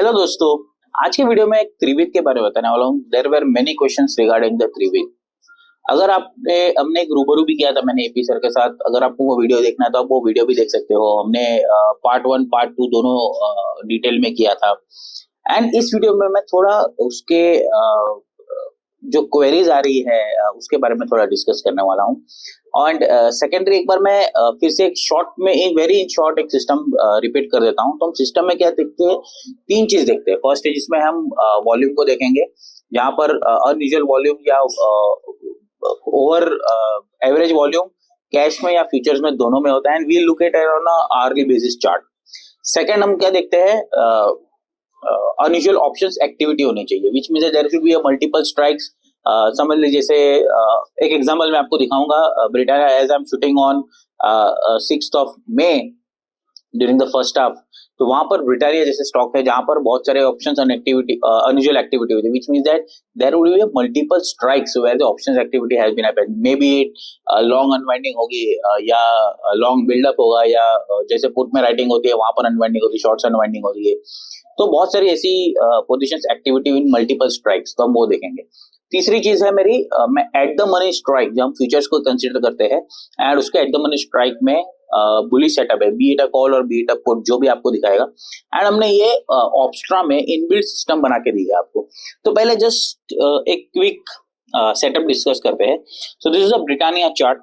Hello दोस्तों, आज के वीडियो में एक त्रिविद के बारे में बताने वाला हूँ। There were many questions regarding the derivatives. अगर आपने हमने एक रूबरू भी किया था मैंने एपी सर के साथ। अगर आपको वो वीडियो देखना है तो आप वो वीडियो भी देख सकते हो। हमने पार्ट 1 पार्ट 2 दोनों डिटेल में किया था। एंड इस वीडियो में मैं थोड़ा उसके जो क्वेरीज आ रही है उसके बारे में थोड़ा डिस्कस करने वाला हूँ। एंड सेकेंडरी एक बार मैं फिर से एक शॉर्ट में एक वेरी इन शॉर्ट एक सिस्टम रिपीट कर देता हूँ। तो हम सिस्टम में क्या देखते हैं, तीन चीज देखते हैं। फर्स्ट है जिसमें हम वॉल्यूम को देखेंगे, जहां पर अनयूजुअल वॉल्यूम या ओवर एवरेज वॉल्यूम कैश में या फ्यूचर्स में दोनों में होता है। And we look at on hourly basis chart. Second हम क्या देखते हैं, अनयूजुअल ऑप्शंस एक्टिविटी होनी चाहिए, which means there should be a multiple strikes. समझ लीजिए जैसे एक एग्जांपल मैं आपको दिखाऊंगा। Britannia as I am shooting on 6th of May during the first half, तो वहां पर ब्रिटानिया जैसे स्टॉक है जहां पर बहुत सारे ऑप्शंस अनयूजुअल एक्टिविटी होती है, which means that there would be a multiple strikes where the options activity has been happened. May be it long unwinding होगी या लॉन्ग बिल्डअप होगा, या जैसे पुट में राइटिंग होती है वहां पर अनवाइंडिंग होती है, शॉर्ट्स अनवाइंडिंग होती है। तो बहुत सारी ऐसी positions activity in multiple strikes, तो हम वो देखेंगे। तीसरी चीज है मेरी, मैं एट द मनी स्ट्राइक, जब हम फ्यूचर्स को कंसीडर करते हैं एंड उसके एट द मनी स्ट्राइक में बुलिश सेटअप है, बी इट अ कॉल और बी इट अ पुट, जो भी आपको दिखाएगा। एंड हमने ये ऑप्स्ट्रा में इनबिल्ट सिस्टम बना के दिया आपको। तो पहले जस्ट एक क्विक सेटअप डिस्कस करते हैं। सो this is a Britannia chart.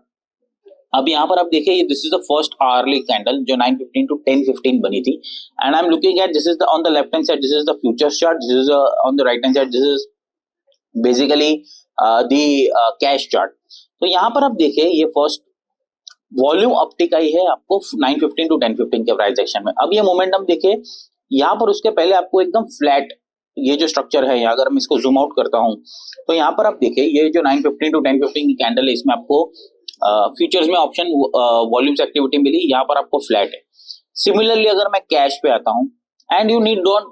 अब यहाँ पर आप देखिए, this is the first hourly candle जो 9:15 to 10:15 बनी थी। And I am looking at this is the on the left hand side, this is the futures chart, this is on the right hand side, this is basically the cash chart. तो यहाँ पर आप देखिए ये first volume uptick आई है आपको 9:15 to 10:15 के price action में। अब ये मोमेंटम देखिए, यहाँ पर उसके पहले आपको एकदम फ्लैट ये जो स्ट्रक्चर है, अगर मैं इसको जूम आउट करता हूँ तो यहाँ पर आप देखिए ये जो 9:15 to 10:15 की कैंडल है, इसमें आपको फ्यूचर्स में ऑप्शन वॉल्यूम्स एक्टिविटी मिली, यहाँ पर आपको फ्लैट है। सिमिलरली अगर मैं कैश पे आता हूँ, एंड यू नीड डोंट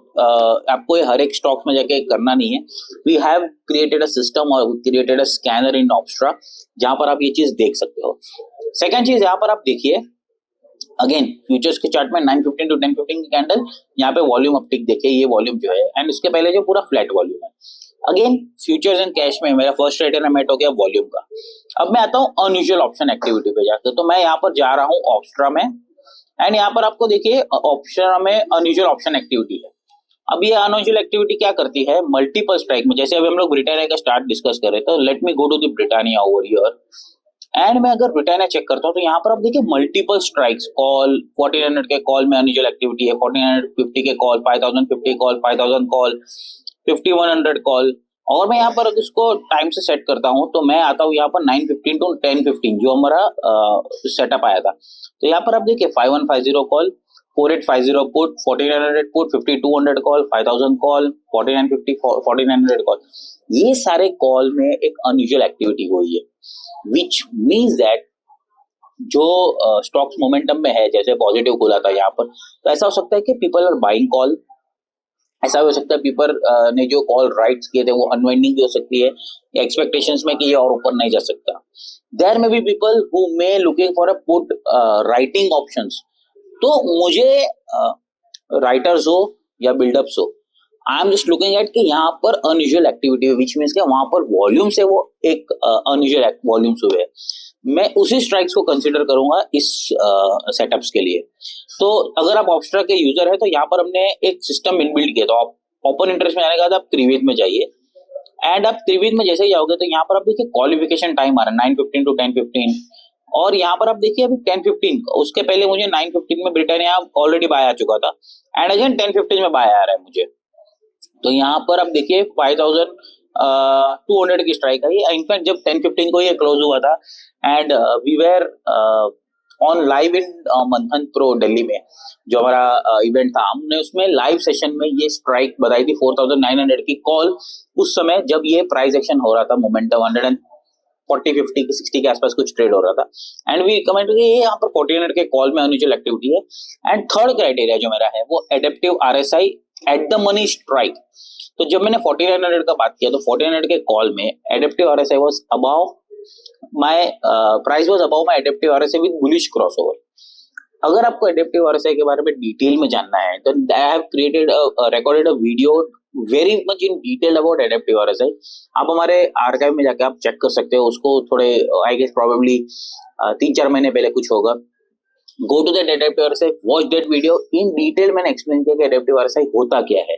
आपको ये हर एक स्टॉक में जाके करना नहीं है। We have created a system और created a scanner in Opstra, जहां पर आप ये चीज देख सकते हो। सेकंड चीज यहाँ पर आप देखिए, अगेन फ्यूचर्स के चार्ट में 9:15 to 10:15 की कैंडल, यहाँ पे वॉल्यूम अपटिक देखिए, ये वॉल्यूम जो है, एंड उसके पहले जो पूरा फ्लैट वॉल्यूम है। अगेन फ्यूचर्स एंड कैश में मेरा फर्स्ट क्राइटेरिया मेट हो गया वॉल्यूम का। अब मैं आता हूँ अनयूजुअल ऑप्शन एक्टिविटी पे जाकर। तो मैं यहाँ पर जा रहा हूँ ऑप्स्ट्रा में, एंड यहाँ पर आपको देखिए ऑप्शन में अनयूजुअल ऑप्शन एक्टिविटी है। अब ये अनयूजुअल एक्टिविटी क्या करती है, मल्टीपल स्ट्राइक में, जैसे अभी हम लोग ब्रिटानिया का स्टार्ट डिस्कस कर रहे थे, let me go to the Britannia over here. And मैं अगर ब्रिटानिया चेक करता हूँ तो यहाँ पर आप देखिए मल्टीपल स्ट्राइक्स, कॉल 1400 के कॉल में अनयूजुअल एक्टिविटी है, 1450 के कॉल, 5050 कॉल, 5000 कॉल, 5100 कॉल। और मैं यहाँ पर अगर उसको टाइम से सेट करता हूँ तो मैं आता हूँ यहाँ पर 9:15 to 10:15 जो हमारा सेटअप आया था। तो यहाँ पर आप देखिए 5150 call, 4850 put, 1400 put, 5200 call, 5000 call, 4950 1400 call. ये सारे कॉल में एक अनयूजुअल एक्टिविटी हुई है, विच मीन्स दैट जो स्टॉक्स मोमेंटम में है, जैसे पॉजिटिव खुला था यहाँ पर, तो ऐसा हो सकता है कि पीपल आर बाइंग कॉल, ऐसा हो सकता है पीपल ने जो कॉल राइट्स किए थे वो अनवाइंडिंग भी हो सकती है, एक्सपेक्टेशंस में कि ये और ऊपर नहीं जा सकता। There may be people who may looking for a put writing options. तो मुझे राइटर्स हो या बिल्डअप्स हो, I am just looking at कि यहाँ पर अनयूजुअल एक्टिविटी है, विच मीन्स कि वहां पर वॉल्यूम से वो एक अनयूजुअल वॉल्यूम्स हुए। मैं उसी स्ट्राइक्स को कंसिडर करूंगा इस सेटअप्स के लिए। तो अगर आप ऑप्स्ट्रा के यूजर है तो यहाँ पर हमने एक सिस्टम इनबिल्ड किया। तो आप ओपन इंटरेस्ट में आने के बाद आप त्रिवेद में जाइए, एंड आप त्रिवेद में जैसे ही जाओगे तो यहाँ पर आप देखिए क्वालिफिकेशन टाइम आ रहा है 9:15 to 10:15। और यहाँ पर आप देखिए अभी 10:15, उसके पहले मुझे 9:15 में ब्रिटानिया ऑलरेडी बाय आ चुका था, एंड अगेन 10:15 में बाय आ रहा है मुझे। तो यहाँ पर आप देखिए 5200 की स्ट्राइक आई। इनफैक्ट जब 10:15 को ये क्लोज हुआ था, and we were on live in Manthan pro Delhi में, जो हमारा इवेंट था, हमने उसमें लाइव सेशन में ये स्ट्राइक बताई थी 4900 की कॉल। उस समय जब ये प्राइस एक्शन हो रहा था, मोमेंटम 140 50 60 के आसपास कुछ ट्रेड हो रहा था, एंड वी कमेंट ये यहाँ पर 1400 के कॉल में अनयूजुअल एक्टिविटी है। एंड थर्ड क्राइटेरिया जो मेरा है वो adaptive RSI at the money strike. तो जब मैंने 1400 का बात किया तो 1400 के कॉल में adaptive RSI was above my price was above my adaptive RSI with bullish crossover. अगर आपको एडेप्टिव आरएसआई के बारे में डिटेल में जानना है तो I have created recorded a video very much in detail about adaptive RSI. आप हमारे आर्काइव में जाके आप चेक कर सकते हो उसको, थोड़े आई गेस प्रोबेबली 3-4 महीने पहले कुछ होगा। Go to that adaptive RSI, watch that video, in detail मैंने एक्सप्लेन किया कि एडेप्टिव आरएसआई होता क्या है।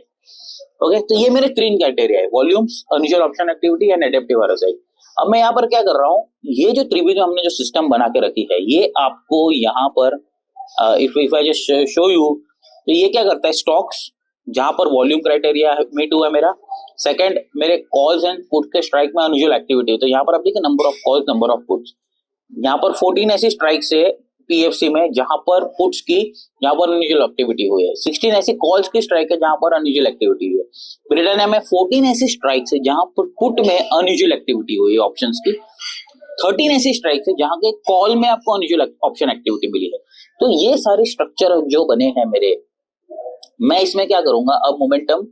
ओके, तो ये मेरे 3 क्राइटेरिया है, volumes, unusual option activity and adaptive RSI. अब मैं यहाँ पर क्या कर रहा हूँ, ये जो त्रिभुज हमने जो सिस्टम बना के रखी है, ये आपको यहाँ पर if I just show you, तो ये क्या करता है, स्टॉक्स जहां पर वॉल्यूम क्राइटेरिया में 2 है मेरा, सेकंड मेरे कॉल्स एंड पुट के स्ट्राइक में अनयूजुअल एक्टिविटी, तो यहाँ पर आप देखिए number of calls, number of puts, यहाँ पर 14 ऐसी स्ट्राइक्स है पीएफसी में जहां पर पुट्स की, जहां पर अनयूजुअल एक्टिविटी हुई है, 16 ऐसी कॉल्स की स्ट्राइक है जहां पर अनयूजुअल एक्टिविटी हुई है। ब्रिटेन में 14 ऐसी स्ट्राइक्स है जहां पर पुट में अनयूजुअल एक्टिविटी हुई है ऑप्शंस की, 13 ऐसी स्ट्राइक्स है जहां के कॉल में आपको अनयूजुअल ऑप्शन एक्टिविटी मिली है। तो ये सारे स्ट्रक्चर जो बने हैं मेरे, मैं इसमें क्या करूंगा, अब मोमेंटम,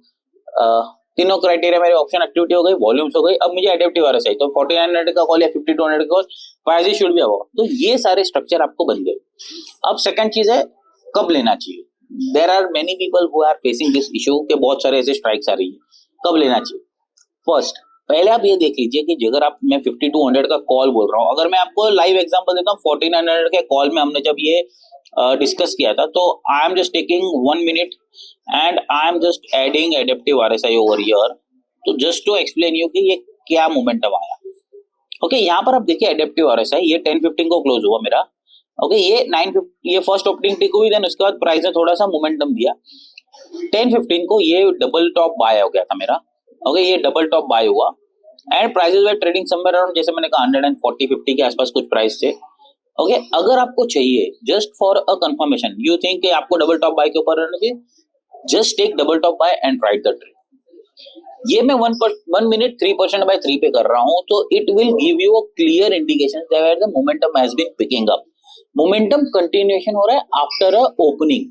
तीनों क्राइटेरिया मेरे, ऑप्शन एक्टिविटी हो गई, वॉल्यूम्स हो गई, अब मुझे एडेप्टिव आरएसआई, तो 4900 का कॉल या 5200 का call, price should be above. तो ये सारे स्ट्रक्चर आपको बन गए। अब सेकंड चीज है कब लेना चाहिए। There are many people who are facing this issue के बहुत सारे ऐसे स्ट्राइक्स आ रही है, कब लेना चाहिए। फर्स्ट, पहले आप ये देख लीजिए कि अगर आप, मैं 5200 का कॉल बोल रहा हूँ, अगर मैं आपको लाइव एग्जांपल देता हूँ, 4900 के कॉल में हमने जब ये डिस्कस किया था, तो आई am just taking 1 minute and I am just adding adaptive RSI over here, तो जस्ट टू एक्सप्लेन यू कि ये क्या मोमेंटम आया। ओके, यहाँ पर आप देखिए एडेप्टिव आरएसआई, ये 10:15 को क्लोज हुआ मेरा। ओके, ये 9:50, ये फर्स्ट ओपनिंग टिक हुई, देन उसके बाद प्राइस ने थोड़ा सा मोमेंटम दिया, 10:15 को ये डबल टॉप बाय हो गया था मेरा। ओके, ये डबल टॉप बाय हुआ and prices were trading somewhere around, जैसे मैंने कहा 140-50 के आसपास कुछ प्राइस थे। ओके, अगर आपको चाहिए just for a confirmation, you think कि आपको डबल टॉप बाय के ऊपर रहना चाहिए, just take double top buy and ride the trade. ये मैं 1 मिनट 3% बाय 3 पे कर रहा हूं, तो it will give you a clear indication that the momentum has been picking up. Momentum continuation हो रहा है आफ्टर अ ओपनिंग।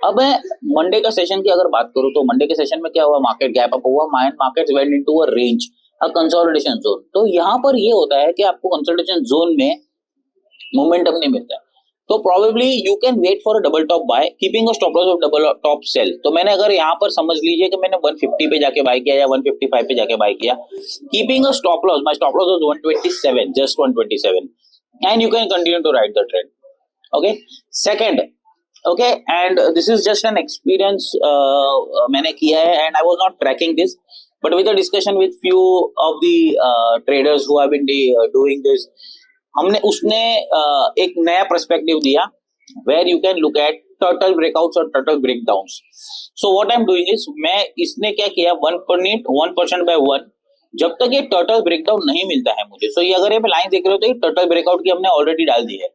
अब मैं मंडे का सेशन की अगर बात करूं, तो मंडे के सेशन में क्या हुआ, मार्केट गैप अप हुआ, market went into a range, a consolidation zone. तो यहां पर ये होता है कि आपको कंसोलिडेशन जोन में मोमेंटम नहीं मिलता है, तो probably you can wait for a double top buy keeping a stop loss of double top sell. तो मैंने अगर यहाँ पर समझ लीजिए कि मैंने 150 पे जाके बाय किया या 155 पे जाके बाय किया, keeping a stop loss, my stop loss was 127, just 127, and you can continue to ride the trade. Okay, second, okay, and this is just an experience मैंने किया है, and I was not tracking this, but with a discussion with few of the traders who have been doing this, हमने उसने एक नया perspective दिया, where you can look at turtle breakouts और turtle breakdowns. So what I am doing is, मैं इसने क्या किया, 1% बाय 1, जब तक ये टर्टल ब्रेकडाउन नहीं मिलता है मुझे, सो ये अगर ये लाइन देख रहे हो तो ये टर्टल ब्रेकआउट की हमने ऑलरेडी डाल दी है।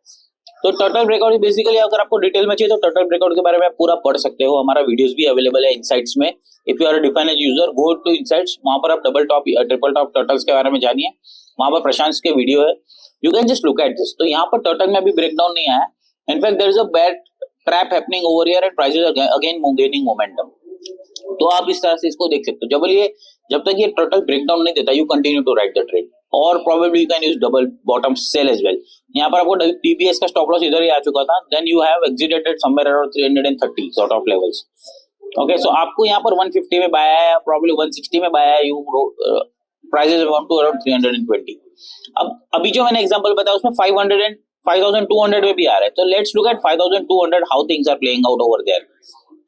तो टर्टल ब्रेकआउट बेसिकली, अगर आपको डिटेल में चाहिए तो टर्टल ब्रेकआउट के बारे में आप पूरा पढ़ सकते हो, हमारा वीडियोस भी अवेलेबल है इनसाइट्स में। If you are a Definedge user, go to insights, वहां पर आप double top triple top turtles के बारे में जानिए, वहां पर प्रशांत के वीडियो है, you can just look at this. तो यहाँ पर टर्टल में अभी ब्रेकडाउन नहीं आया, in fact there is a bad trap happening over here and prices are again gaining momentum. तो आप इस तरह से इसको देख सकते हो, जब तक ये टर्टल ब्रेकडाउन नहीं देता, you continue to ride the trade, और probably you can use double bottom sell as well. यहाँ पर आपको डीबीएस का स्टॉप लॉस इधर ही आ चुका था, then you have exited at somewhere around 330 sort of levels. Okay, so आपको यहाँ पर 150 में बाय आया, प्रोबेबली 160 में बाय आया, you prices around two around 320। अब अभी जो मैंने एग्जांपल बताया उसमें 500 एंड 5200 में भी आ रहा है, तो let's look at 5200 how things are playing out over there.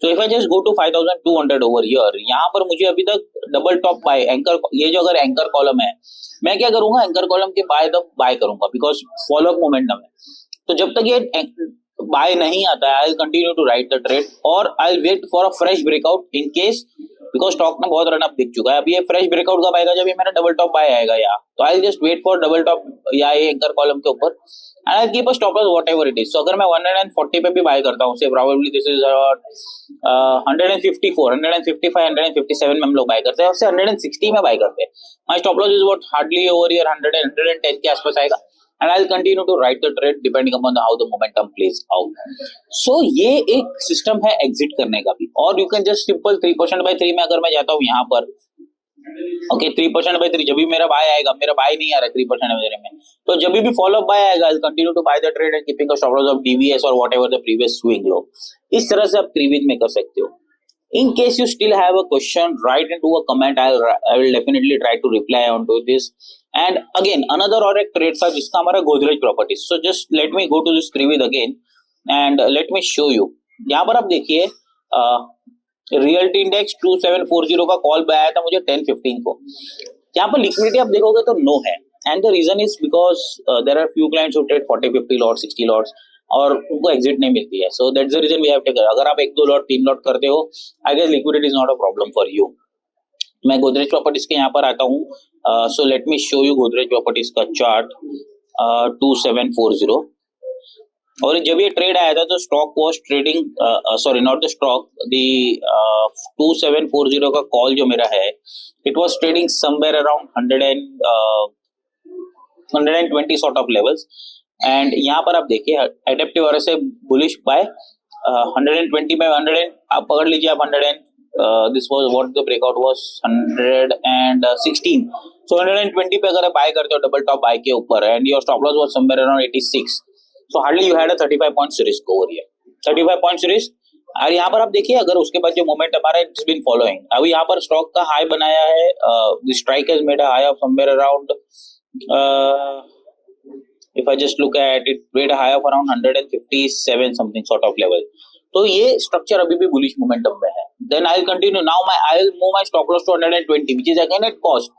So if I just go to 5200 over here, यहाँ पर मुझे अभी तक डबल टॉप बाय एंकर, ये जो अगर एंकर कॉलम है, मैं क्या करूंगा, एंकर कॉलम के बाय तक बाय करूंगा, बिकॉज फॉलो अप मोमेंटम है। तो जब तक ये बाय नहीं आता है, I will continue to ride the trade, और I will wait for a fresh breakout in case, because stock में बहुत रनअप दिख चुका है। अब ये फ्रेश ब्रेकआउट कब आएगा, जब ये मेरा डबल टॉप बाय आएगा, या तो I just wait for double top या ये एंकर कॉलम के ऊपर, and I keep a stop loss whatever it is. So अगर मैं 140 पे भी बाय करता हूं, से प्रोबेबली दिस इज 154, 155, 157 में हम लोग बाय करते हैं, उससे 160 में बाय करते हैं, my stop loss is what hardly over here 110 के आसपास आएगा, and I'll continue to ride the trade depending upon how the momentum plays out. So ये एक सिस्टम है एग्जिट करने का भी, और you can just simple 3% by 3 में अगर मैं जाता हूँ यहाँ पर, ओके 3% बाय 3, जब भी मेरा बाय आएगा, मेरा बाय नहीं आ रहा 3% मेरे में, तो जब भी फॉलो अप बाय आएगा, I continue to buy the trade and keeping a stop loss of DVS और whatever the previous swing low. इस तरह से आप त्रिविध में कर सकते हो। In case you still have a question, write into a comment. I will definitely try to reply onto this. And again, another और एक ट्रेड था जिसका हमारा Godrej properties. So just let me go to this त्रिविध again and let me show you. यहाँ पर आप देखिए रियल्टी इंडेक्स 2740 का कॉल बाय आया था मुझे 10:15 को। यहाँ पर लिक्विडिटी आप देखोगे तो नो है, and the reason is because there are few clients who trade 40-50 lot 60 lots और उनको एग्जिट नहीं मिलती है। So that's the reason we have taken. अगर आप 1-2 लॉट 3 लॉट करते हो, I guess liquidity is not a problem for you. मैं गोदरेज प्रॉपर्टीज के यहाँ पर आता हूँ। So let me show you Godrej properties का चार्ट 2740। और जब ये ट्रेड आया था तो stock was trading, sorry not the stock, the 2740 का कॉल जो मेरा है, it was trading somewhere around 120 sort of levels. And यहाँ पर आप देखिए एडेप्टिव और से बुलिश बाय 120 में 100, आप पकड़ लीजिए आप 100, this was what the breakout was 116। सो 120 पे अगर बाय करते हो डबल टॉप बाय के ऊपर, and your stop loss was somewhere around 86, so hardly you had a 35 points risk over here, 35 points risk. और यहाँ पर आप देखिए अगर उसके बाद जो मोमेंट हमारा इट्स बीन फॉलोइंग, अभी यहाँ पर स्टॉक का हाई बनाया है, the strike has made a high of somewhere around, if I just look at it, made a high of around 157 something sort of level. तो ये स्ट्रक्चर अभी भी बुलिश मोमेंटम में है। Then I will continue now I will move my stop loss to 120 which is again at cost.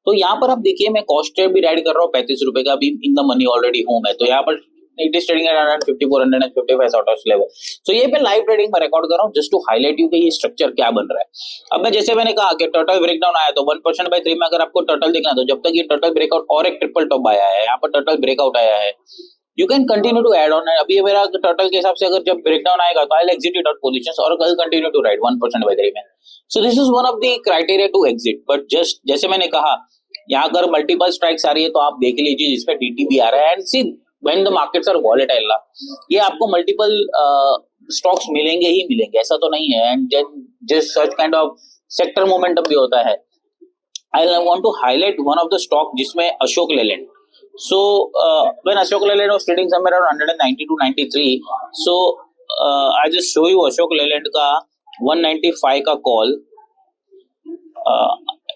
तो यहाँ पर आप देखिए मैं कॉस्ट भी राइड कर रहा हूँ 35 रुपए का, अभी इन द मनी ऑलरेडी हूँ मैं। तो यहाँ पर it is trading at 154 155 sort of level. So ये मैं लाइव ट्रेडिंग में रिकॉर्ड कर रहा हूँ जस्ट टू हाईलाइट यू कि ये स्ट्रक्चर क्या बन रहा है। अब मैं जैसे मैंने कहा कि टर्टल ब्रेकडाउन आया तो 1% बाय 3 में अगर आपको टर्टल देखना तो जब तक ये टर्टल ब्रेकआउट और एक ट्रिपल टॉप आया है, यहाँ पर टर्टल ब्रेकआउट आया है, you can continue to add on. अभी मेरा टर्टल के हिसाब से अगर जब ब्रेकडाउन आएगा तो I will exit it out positions और कल कंटिन्यू टू राइड 1% बाय 3 में। So this is one of the criteria to exit. But just जैसे मैंने कहा यहाँ अगर मल्टीपल स्ट्राइक्स आ रही है तो आप देख लीजिए जिसपे डीटीबी आ रहा है, and see when the markets are volatile ना, ये आपको मल्टीपल स्टॉक्स मिलेंगे ही मिलेंगे, ऐसा तो नहीं है। And just such kind of sector momentum भी होता है। I want to highlight one of the stock जिसमें Ashok Leyland. So when Ashok Leyland was trading somewhere around 190 to 93, so I just show you Ashok Leyland का 195 का call.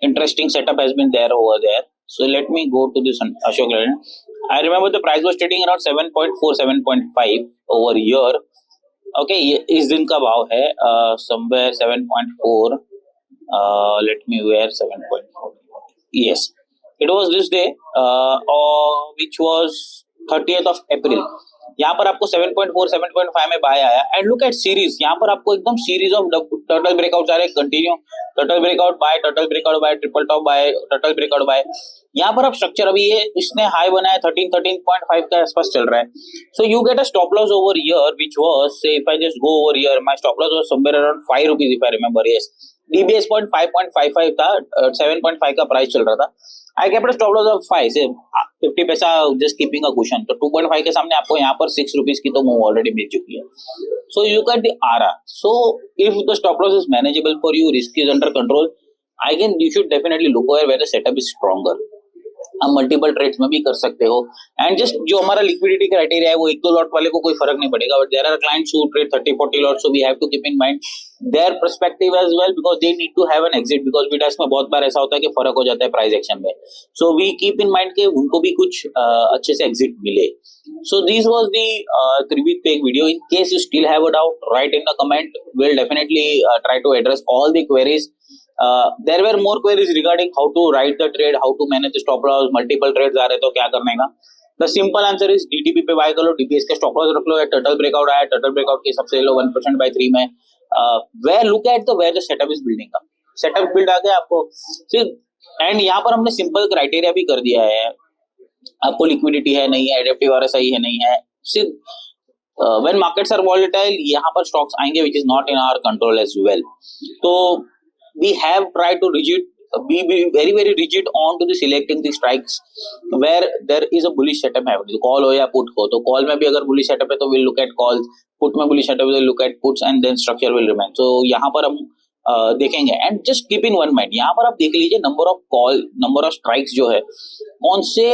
Interesting setup has been there over there. So let me go to this Ashok Leyland. I remember the price was trading around 7.4 7.5 over here. Okay, इस दिन का भाव है somewhere 7.4. Let me wear 7.4. Yes. It was this day, which was 30th of April. यहाँ पर आपको 7.4 7.5 में bye आया। एंड लुक एट सीरीज, यहाँ पर आपको एकदम सीरीज ऑफ टर्टल ब्रेकआउट आ रहे, continue turtle breakout buy, turtle breakout buy, triple top buy, turtle breakout buy. यहाँ पर आप स्ट्रक्चर अभी ये इसने हाई बनाया 13.5 के आसपास चल रहा है। So you get a stop loss over here which was, say if I just go over here, my stop loss was somewhere around 5 rupees if I remember. Yes, DBS 5.55 था, 7.5 का प्राइस चल रहा था। I kept a stop loss of 5 से 50 पैसा just keeping a cushion. तो 2.5 के सामने आपको यहाँ पर 6 रुपीस की तो मूव ऑलरेडी मिल चुकी है। So you get the RR. So if the stop loss is manageable for you, risk is under control, I can you should definitely look over where the setup is stronger. हम multiple trades में भी कर सकते हो। And just जो हमारा liquidity criteria है वो 1-2 लॉट वाले को कोई फर्क नहीं पड़ेगा, but there are clients who trade 30-40 lot, so we have to keep in mind their perspective as well because they need to have an exit, because बीडेस्क में बहुत बार ऐसा होता है कि फर्क हो जाता है प्राइस एक्शन में। So we keep in mind कि उनको भी कुछ अच्छे से एग्जिट मिले। सो दिस वाज द त्रिविध पे video. In case you still have a doubt, write in the comment, will definitely try to address all the queries. There were more queries regarding how to write the trade, how to manage the stop loss, multiple trades आ रहे तो क्या करने का. The simple answer is DTP पे buy कर लो, DPS का stop loss रख लो, या टर्टल ब्रेकआउट आया, टर्टल ब्रेकआउट के सबसे लो 1% बाय 3 में. Where look at the where the setup is building up. Setup build आ गया आपको. एंड यहाँ पर हमने सिंपल क्राइटेरिया भी कर दिया है. आपको लिक्विडिटी है नहीं है, एडेप्टिव RSI है नहीं है. सिर्फ when markets are volatile यहाँ पर stocks आएंगे which is not in our control as well. तो we have tried to be very very rigid on to the selecting the strikes where there is a bullish setup happening. Call हो या put हो, तो call में भी अगर bullish setup है तो we'll look at calls, put में bullish setup we'll look at puts, and then structure will remain. So यहाँ पर हम देखेंगे। And just keep in one mind, यहाँ पर आप देख लीजिए number of call, number of strikes जो है, कौन से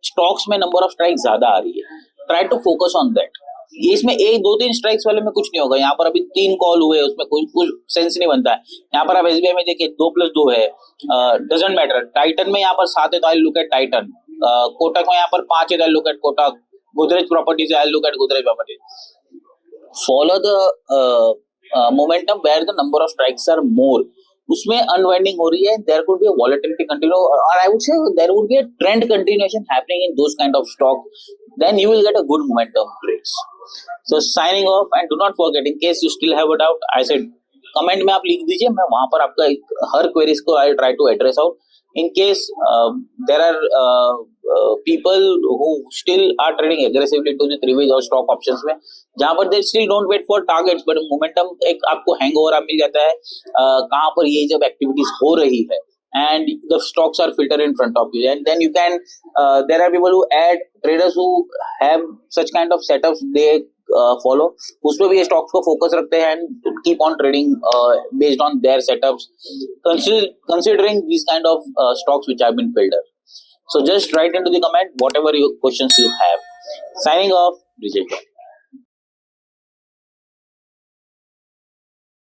स्टॉक्स में नंबर ऑफ स्ट्राइक ज्यादा आ रही है, try to focus on that. ये इसमें एक दो तीन स्ट्राइक्स वाले में कुछ नहीं होगा, यहाँ पर अभी 3 कॉल हुए, उसमें कुछ सेंस नहीं बनता है। यहाँ पर आप एसबीआई में देखिए 2+2 है, डजंट मैटर। टाइटन में यहाँ पर 7 है तो I look at Titan, Kotak में यहाँ पर 5 है तो I look at Kotak, Godrej properties I look at Godrej properties. Follow the momentum where the number of strikes are more, उसमें अनवाइंडिंग हो रही है, there could be a volatility continue, और I would say there would be a trend continuation happening in those kind of stock, then you will get a good momentum trades. So signing off, and do not forget, in case you still have a doubt, I said comment में आप लिख दीजिए, मैं वहां पर आपका हर queries को I try to address out. In case there are people who still are trading aggressively to the derivatives और स्टॉक ऑप्शंस में, जहां पर they still don't wait for targets but momentum एक आपको हैंगओवर मिल जाता है, कहां पर ये जब एक्टिविटीज हो रही है and the stocks are filtered in front of you, and then you can there are people who add, traders who have such kind of setups they follow, उसमें भी ये stocks को focus रखते हैं and keep on trading based on their setups, considering these kind of stocks which have been filtered. So just write into the comment whatever questions you have. Signing off, Vijay.